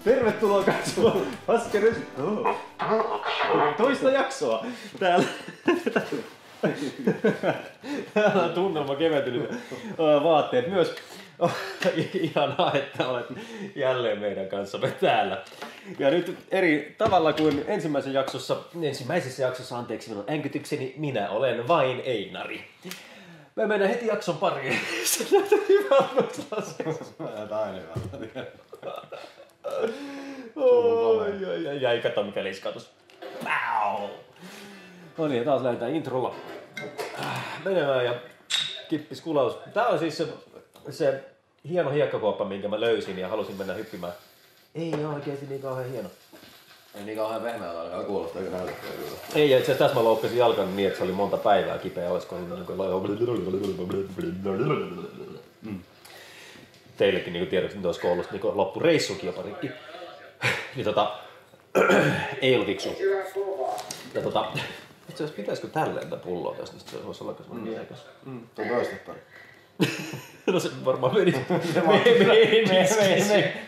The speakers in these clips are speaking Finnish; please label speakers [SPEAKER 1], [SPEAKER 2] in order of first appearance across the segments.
[SPEAKER 1] Tervetuloa katsomaan Paskeres toista jaksoa. Täällä on tunnelma keventynyt. Vaatteet myös. Ihanaa, että olet jälleen meidän kanssamme täällä. Ja nyt eri tavalla kuin ensimmäisessä jaksossa, anteeksi minun änkytykseni, minä olen vain Einari. Me mennään heti jakson pariin. Se näyttää hyvältä laseks.
[SPEAKER 2] Mä näytän aina hyvältä.
[SPEAKER 1] Jäi, kato mikä liskautus. No niin, taas lähdetään introlla menemään ja kippis kulaus. Tää on siis se hieno hiekkakuoppa, minkä mä löysin ja halusin mennä hyppimään. Ei oo oikeesti niin kauhean hieno.
[SPEAKER 2] Ei niin kauhean pehmeältä alkaa kuulostaa, eikä näytä.
[SPEAKER 1] Ei, itse asiassa tässä mä loukkasin jalkani niin, että se oli monta päivää kipeä. Olisiko teillekin niin tiedoksi, että olisiko ollut niin loppureissukin jopa rikki. Niin ei ollut fiksu. Ja itse asiassa pitäisikö tälleen tätä pulloa tästä, niin se voisi olla semmoinen miehekäs.
[SPEAKER 2] Tuo toistepäin.
[SPEAKER 1] No se varmaan meni.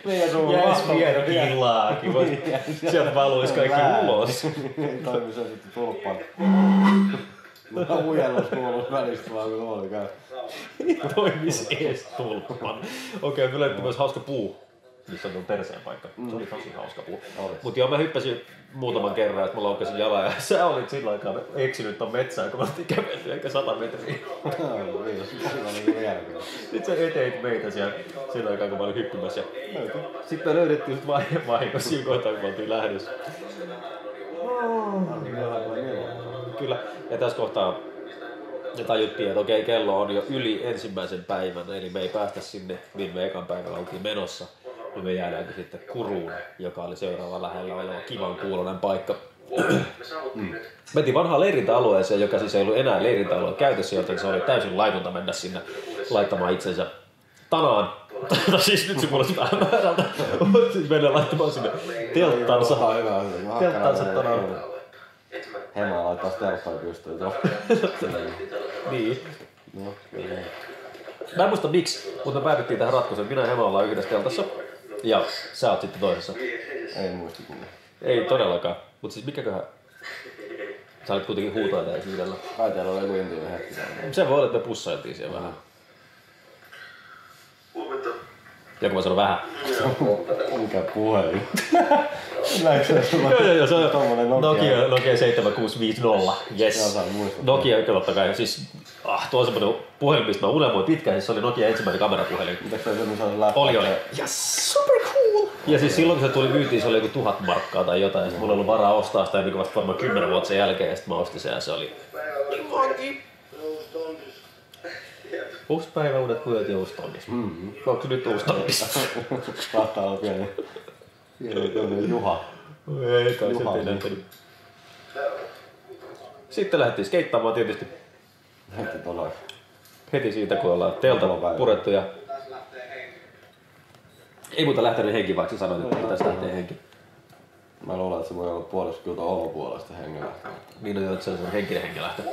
[SPEAKER 2] Meidän sulla
[SPEAKER 1] jäis vielä killaakin. Sieltä valuisi kaikki ulos.
[SPEAKER 2] Toimi se sitten tulppaan. Mä ujellas kuulus välistä vaan kun oli käy.
[SPEAKER 1] Toimis ees tulppaan. Okei, me löydettiin myös hauska puu. Missä on tuon perseen paikka. Se oli tosi hauska puu. Mut joo, mä hyppäsin muutaman kerran, että mä loukkasin jalan ja sä olit sillä aikaa eksynyt ton metsään, kun mä oltiin kävellyt eikä 100 metriä. Sitten sä eteit meitä siellä sillä aikaa, kun mä olin hyppimässä. Sitten me löydettiin sut vahingossa siinä kohtaa, kun me oltiin lähdössä. Kyllä. Ja tässä kohtaa me tajuttiin, että okei, kello on jo yli ensimmäisen päivän, eli me ei päästä sinne, mihin me ekan päivällä oltiin menossa. Ja me jäädäänkin sitten Kuruun, joka oli seuraava lähellä oleva kivan kuuloinen paikka. Mentiin vanhaan leirintäalueeseen, joka siis ei ollut enää leirintäalue käytössä, joten se oli täysin laitonta mennä sinne laittamaan itsensä tanaan. Siis nyt se kuulosti vähän väärältä. Mennään laittamaan sinne telttansa tanaan.
[SPEAKER 2] Hema laittaa telttaa pystyyn tuolla.
[SPEAKER 1] Niin. Mä en muista miksi, mutta me päädyttiin tähän ratkaisuun, että minä ja Hema ollaan yhdessä teltassa. Ja sä oot sitten toisessa.
[SPEAKER 2] Ei muista kyllä.
[SPEAKER 1] Ei todellakaan. Mut siis mikäköhän... Sä olit kuitenkin huutaa eikö yhdellä?
[SPEAKER 2] Kai teillä oli joku intiimi hetki.
[SPEAKER 1] Se voi olla, että me pussailtiin siellä vähän. Joku mä sanon vähän.
[SPEAKER 2] Mikä puhelin? Näinkö se sulla?
[SPEAKER 1] Joo, se on
[SPEAKER 2] tommonen
[SPEAKER 1] Nokia 7650. Yes. Nokia totta kai. Siis, tuo on semmonen puhelin, mistä mä unelmoin pitkään. Siis se oli Nokia ensimmäinen kamerapuhelin.
[SPEAKER 2] Mitäks se semmoisen läppä?
[SPEAKER 1] Oli. Ja super cool! Ja siis silloin kun se tuli myyntiin, se oli joku 1000 markkaa tai jotain. Ja sit mulla ei ollut varaa ostaa sitä ennen kuin vasta varmaan 10 vuotta sen jälkeen. Ja sit mä ostin sen ja se oli... Uusi päivä, uudet kujat ja uusi tonnis. Onko nyt uusi tonnis?
[SPEAKER 2] Saattaa olla pieni Juha.
[SPEAKER 1] Ei kai se näyttänyt. Sitten lähdettiin skeittaamaan tietysti. Heti siitä kun ollaan telta purettu ja... Ei muuta lähtenyt henki, vaikka sä sanoit, että pitäisi lähteä henki.
[SPEAKER 2] Mä luulen, että se voi olla puolesta kyllä ulkopuolesta hengen lähteä.
[SPEAKER 1] Niin on jo, että se on henkinen henki lähteä.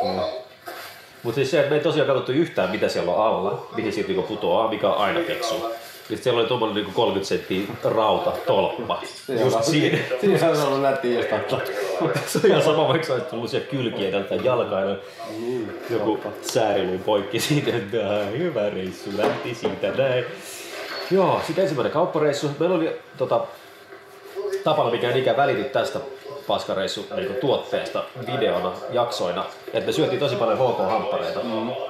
[SPEAKER 1] Mut siis se, että me ei tosiaan katsottu yhtään mitä siellä on alla, mihin siitä niinku putoaa, mikä on aina fiksu. Sitten siellä oli tuommoinen niinku 30 senttiä rauta tolppa. Just siinä.
[SPEAKER 2] Siinä on ollut nättiä jostain.
[SPEAKER 1] Se on ihan sama, vaikka sä olisit tullut siellä kylkiä tältä jalkailla. Joku sääriluun poikki siitä, että hyvä reissu lähti siitä näin. Joo, sitten ensimmäinen kauppareissu. Meillä oli tapana, mikä en ikään välity tästä paskareissu niin tuotteesta videona, jaksoina. Että me syötiin tosi paljon HK-hamppareita.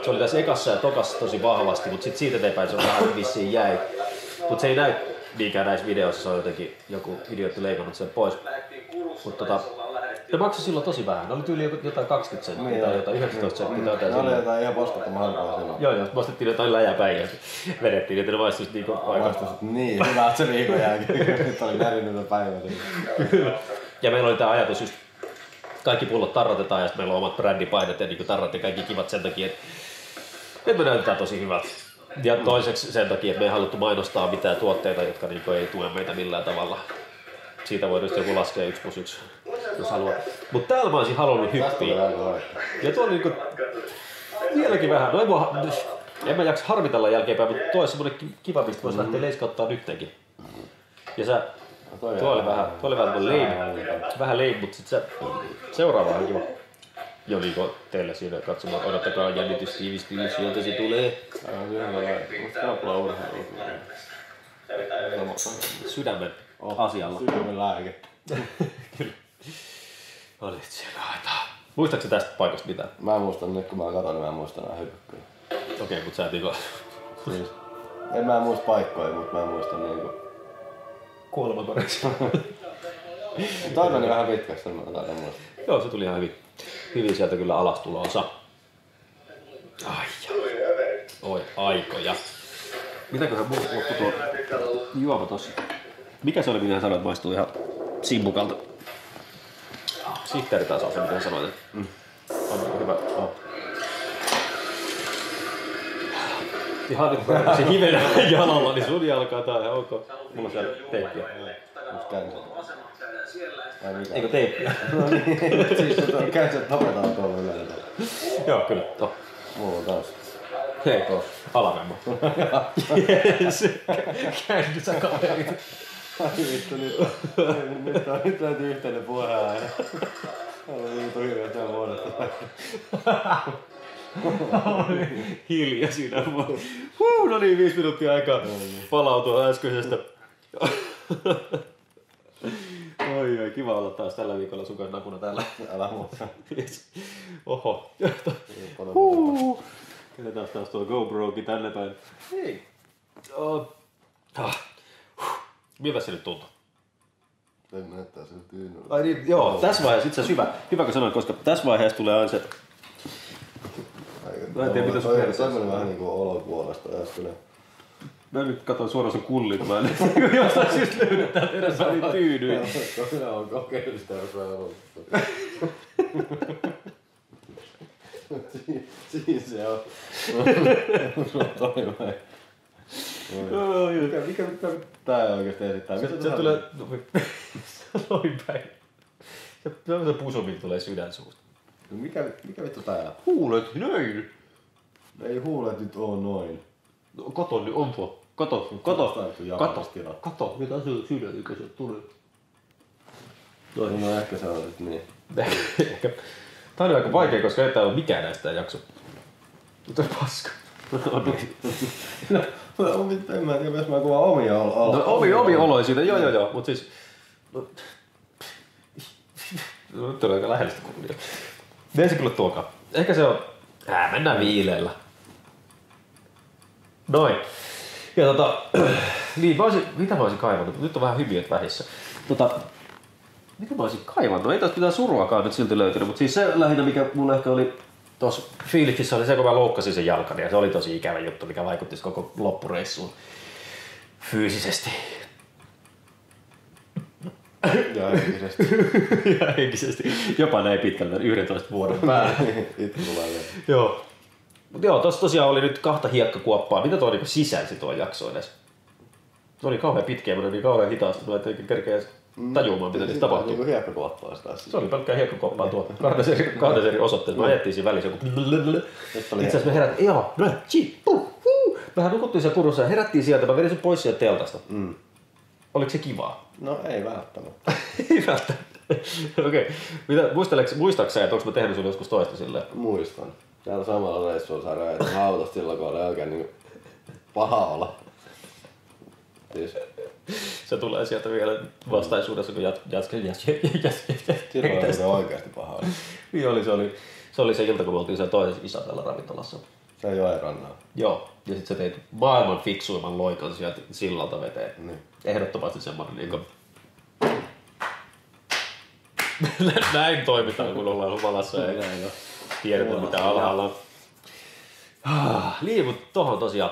[SPEAKER 1] Se oli tässä ekassa ja tokassa tosi vahvasti, mutta sitten siitä eteenpäin se on vähän vissiin jäi. Mutta se ei näy niinkään näissä videoissa, se on jotenkin joku idiootti leikannut sen pois. Mutta ne maksoi silloin tosi vähän. Ne oli tyyli jotain 20 senttiä tai jotain 19 senttiä.
[SPEAKER 2] Ne oli jotain ihan paskattoman halpaa silloin.
[SPEAKER 1] Joo, me ostettiin jotain läjäpäin ja vedettiin, että ne maistuisi niinku aika...
[SPEAKER 2] Maistuisit niin, hyvä, että se viikon jälkeen. Nyt oli närinyt päivä.
[SPEAKER 1] Ja meillä oli tää ajatus just, kaikki pullot tarratetaan ja sitten meillä on omat brändipainet ja niinku tarrat ja kaikki kivat sen takia, että me näytetään tosi hyvältä. Ja toiseksi sen takia, että me ei haluttu mainostaa mitään tuotteita, jotka niinku ei tue meitä millään tavalla. Siitä voi just joku laskea 1+1, jos haluaa. Mut täällä mä olisin halunnut hyppiä. Ja tuolla niinku vieläkin vähän. No en mä jaksa harmitella jälkeenpäin, mutta toi on semmonen kiva, mistä voisi lähteä leiskauttaa nyttenkin. Ja sä Tuo oli vähän vähän lame, mutta sit seuraava on kiva. Joliko teille siinä katsomaan, odottakaa jännitys tiivistyys, jolta se tulee.
[SPEAKER 2] Musta kapula urheilu.
[SPEAKER 1] Sydämen asialla.
[SPEAKER 2] Sydämen lääke.
[SPEAKER 1] Kyllä. Olit siellä aitaa. Muistatko tästä paikasta mitään?
[SPEAKER 2] Mä en muista nyt kun mä katon, niin mä en muista nää hypykköjä.
[SPEAKER 1] Okei, mut sä et niinku...
[SPEAKER 2] Siis, en mä muista paikkoja, mut mä en muista niinku...
[SPEAKER 1] Kuolemakoreksi.
[SPEAKER 2] Toi meni vähän pitkäksi, sen mä taidan muista.
[SPEAKER 1] Joo, se tuli ihan hyvin sieltä kyllä alastuloonsa. Oi, aikoja. Mitäköhän muu loppu tuo juoma tossa? Mikä se oli, mitä sanoit, maistuu ihan simmukalta? Sihteeri taas on se, mitä sanoit. On hyvä. Ihan nyt se hiven jalalla, niin sun jalkaa tää ihan ok. Mulla on siellä teippiä.
[SPEAKER 2] Must känsä?
[SPEAKER 1] Eikö teippiä?
[SPEAKER 2] No niin, siis känsä tapetaan tuolla yleensä.
[SPEAKER 1] Joo, kyllä.
[SPEAKER 2] Mulla on taas.
[SPEAKER 1] Hei, alaremma. Jees, käynnissä kaverit.
[SPEAKER 2] Ai vittu, nyt löytyy yhteinen puheenaihe. Olen vittu hirveätään vuodesta.
[SPEAKER 1] Hiljaa siinä. No niin, 5 minuuttia aikaa palautua äskeisestä. Oi, kiva olla taas tällä viikolla sun kanssa nakuna täällä.
[SPEAKER 2] Älä muuta.
[SPEAKER 1] Oho. Kedetään taas tuo GoProkin tänne päin. Hei. Miltä se nyt tuntuu?
[SPEAKER 2] En näyttää sen tyynyltä.
[SPEAKER 1] Ai niin, joo, tässä vaiheessa itse asiassa hyvä kun sanoin, koska tässä vaiheessa tulee aina se... Mä en tiedä mitä sun mielessä on.
[SPEAKER 2] Toi meni vähän niinku olopuolesta äsken.
[SPEAKER 1] Mä nyt katsoin suoraan sun kullit, mä en jostain syystä löydetään edes väliin tyynyin.
[SPEAKER 2] Minä olen kokeillut sitä, jos mä en ollut. Siinä se on. Sulla on toi vai? Mikä tää oikeesti esittää?
[SPEAKER 1] Se tulee... Noin päin. Se pusomilta tulee sydän suusta.
[SPEAKER 2] Mikä vittu tää?
[SPEAKER 1] Huulet, noin!
[SPEAKER 2] Ei huulet nyt oo noin.
[SPEAKER 1] No, kato, niin on tuo. Kato. Kato, mitä se sydän, mikä se tulee.
[SPEAKER 2] No ehkä se on sit niin.
[SPEAKER 1] Tää on aika vaikea, koska ei tää ole mikään näistä jakso. Mutta on paska.
[SPEAKER 2] No, en mä tiedä, jos mä kuvaan omia oloja.
[SPEAKER 1] No omia oloja siitä, joo. Mut siis... No, nyt on aika lähellistä kuvia. Ei se kyllä tuokaan. Ehkä se on... mennään viileellä. Noin. Ja niin mitä mä olisin kaivannut? Nyt on vähän hymiöt vähissä. Mitä mä olisin kaivannut? Ei taas mitään suruakaan nyt silti löytynyt, mutta siis se lähinnä mikä mulla ehkä oli tuossa fiiliksissä oli se, kun mä loukkasin sen jalkani ja se oli tosi ikävä juttu, mikä vaikutti koko loppureissuun fyysisesti. Ja henkisesti. Jopa näin pitkälle 11 vuoden päällä.
[SPEAKER 2] Itse tulee vielä.
[SPEAKER 1] Joo. Mut joo, tossa tosiaan oli nyt 2 hiekkakuoppaa. Mitä tuo niinku sisälsi tuo jakso edes? Se oli kauhean pitkä ja niin kauhean hitaasti, että mä en kerkeä tajumaan, mitä niistä tapahtuu.
[SPEAKER 2] Niinku hiekkakuoppaa sitä.
[SPEAKER 1] Se oli pelkkää hiekkakuoppaa tuo. Kahdessa eri osoitteessa. Mä ajettiin siinä välissä joku... Itse asiassa me herättiin, vähän nukuttiin siellä kurussa ja herättiin sieltä. Mä vedin sen pois sieltä teltasta. Oliko se kivaa?
[SPEAKER 2] No ei välttämättä.
[SPEAKER 1] Ei välttämättä. Okei. Muistatko sä, että onko mä tehnyt sun joskus toista silleen?
[SPEAKER 2] Muistan. Täällä samalla reissulla saa räjähtää autosta silloin, kun oli oikein niinku paha olla. Siis.
[SPEAKER 1] Se tulee sieltä vielä vastaisuudessa, kun
[SPEAKER 2] Silloin oli oikeasti paha olla.
[SPEAKER 1] Niin se oli se ilta, kun me oltiin siellä toisessa Isabella ravintolassa.
[SPEAKER 2] Se joen rannalla.
[SPEAKER 1] Joo, ja sit sä teit maailman fiksuimman loikan sieltä sillalta veteen.
[SPEAKER 2] Niin.
[SPEAKER 1] Ehdottomasti semmonen niinku... Näin toimitaan, kun ollaan humalassa ja tiedetään mitä alhaalla on. Liivut tohon tosiaan.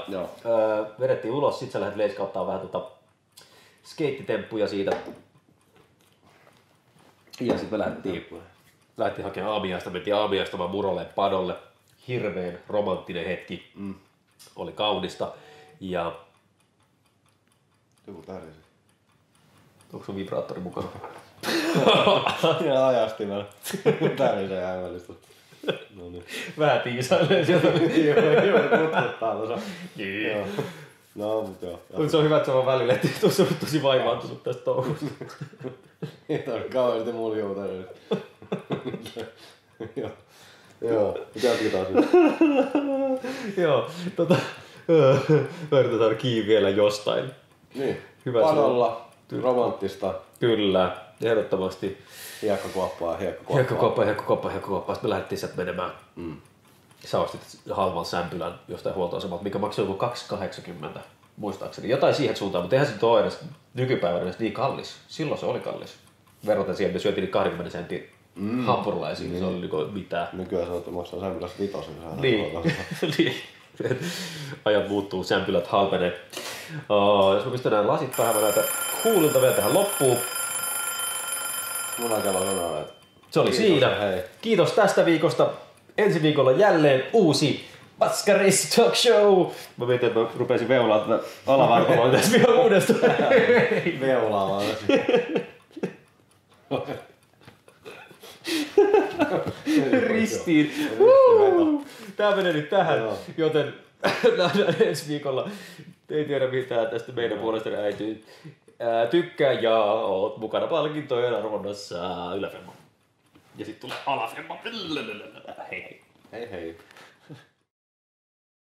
[SPEAKER 1] Vedettiin ulos, sit sä lähdet leiskauttaa vähän skeittitemppuja siitä. Ja sit me lähdettiin hakemaan aamiaista, mentiin aamiaistamaan Murolle padolle. Hirveen romanttinen hetki. Oli kaunista. Ja...
[SPEAKER 2] Joku tärisi.
[SPEAKER 1] Onko sun vibraattori mukana?
[SPEAKER 2] Ja ajastimella. Tärisee häivällistä. No niin.
[SPEAKER 1] Vähän tiisailee sieltä.
[SPEAKER 2] Joo, kutsuttaa tuossa.
[SPEAKER 1] Joo.
[SPEAKER 2] No, mut joo.
[SPEAKER 1] Mutta se on hyvä, että se on välillä, että se on tosi vaivaantunut tästä touhusta.
[SPEAKER 2] Ei tarvitse kauheasti mulla juutanut. Joo, mitä jatketaan sitten?
[SPEAKER 1] Joo, yritetään kiinni vielä jostain.
[SPEAKER 2] Niin,
[SPEAKER 1] Hyvä
[SPEAKER 2] panolla, romanttista.
[SPEAKER 1] Kyllä, ehdottomasti.
[SPEAKER 2] Hiekkakuoppaa.
[SPEAKER 1] Hiekkakoppa. Sitten me lähdettiin sieltä menemään. Sä ostit halvan sämpylän jostain huoltoasemalta, mikä maksoi joku 2,80 muistaakseni. Jotain siihen suuntaan, mutta eihän se nyt ole edes nykypäivänä edes niin kallis. Silloin se oli kallis. Verraten siihen, me syötiin niin 20 sentin hampurilaisia, niin se oli niinku mitään.
[SPEAKER 2] Nykyään sanoo, että maksaa sämpylässä vitosen.
[SPEAKER 1] Niin. Ajat muuttuu, sämpylät halpenee. Jos mä pistän nämä lasit vähän, mä näytän huulilta vielä tähän loppuun.
[SPEAKER 2] Mun aikalla sanoa, että
[SPEAKER 1] Se oli
[SPEAKER 2] kiitos,
[SPEAKER 1] siinä.
[SPEAKER 2] hei.
[SPEAKER 1] Kiitos tästä viikosta. Ensi viikolla jälleen uusi Paskaris Talk Show. Mä mietin, että mä rupesin veulaa alavartaloon tässä vielä uudestaan.
[SPEAKER 2] Veulaa vaan.
[SPEAKER 1] Ristiin. Tää menee nyt tähän, joten nähdään ensi viikolla. Ei tiedä mitään tästä meidän puolesta äityy. Tykkää ja oot mukana palkintojen arvonnassa Yläfemma. Ja sit tulee Alafemma. Hei hei.
[SPEAKER 2] Hei hei.